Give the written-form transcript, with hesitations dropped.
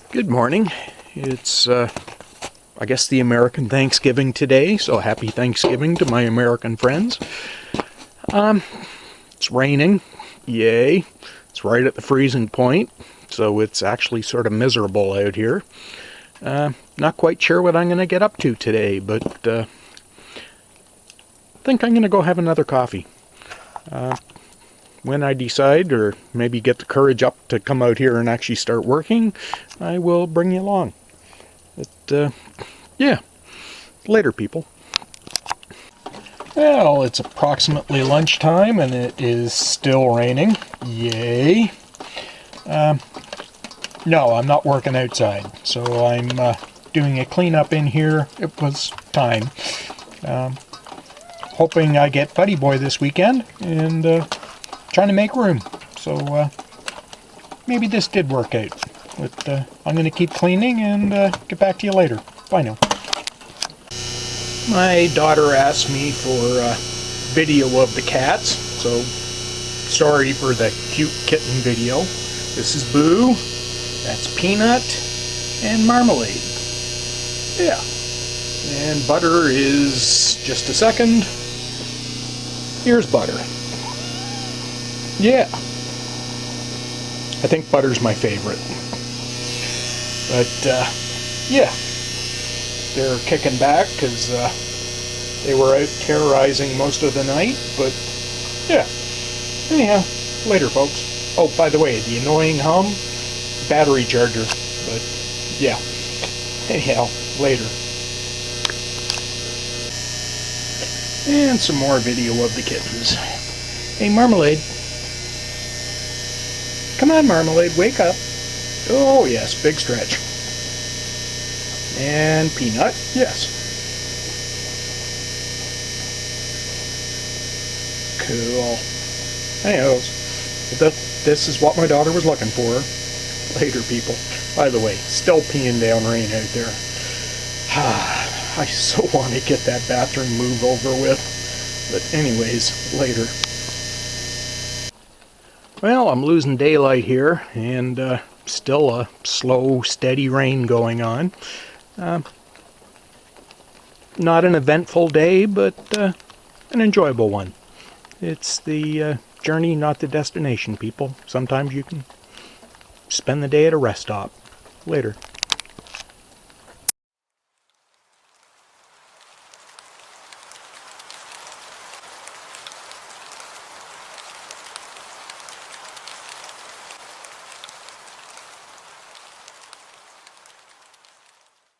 Good morning. It's, I guess, the American Thanksgiving today, so happy Thanksgiving to my American friends. It's raining. Yay. It's right at the freezing point, so it's actually sort of miserable out here. Not quite sure what I'm going to get up to today, but I think I'm going to go have another coffee. When I decide, or maybe get the courage up to come out here and actually start working, I will bring you along. But, yeah. Later, people. Well, it's approximately lunchtime, and it is still raining. Yay. No, I'm not working outside, so I'm doing a cleanup in here. It was time. Hoping I get Buddy Boy this weekend, and trying to make room. So maybe this did work out. But I'm going to keep cleaning and get back to you later. Bye now. My daughter asked me for a video of the cats, so sorry for the cute kitten video. This is Boo, that's Peanut, and Marmalade. Yeah. And Butter is just a second. Here's Butter. Yeah. I think Butter's my favorite. But, yeah. They're kicking back because they were out terrorizing most of the night, but, yeah. Anyhow, later, folks. Oh, by the way, the annoying hum, battery charger, but, yeah. Anyhow, later. And some more video of the kittens. Hey, Marmalade. Come on, Marmalade, wake up. Oh, yes, big stretch. And Peanut, yes. Cool. Anyways, this is what my daughter was looking for. Later, people. By the way, still peeing down rain out there. I so want to get that bathroom move over with. But anyways, later. Well, I'm losing daylight here, and still a slow, steady rain going on. Not an eventful day, but an enjoyable one. It's the journey, not the destination, people. Sometimes you can spend the day at a rest stop. Later.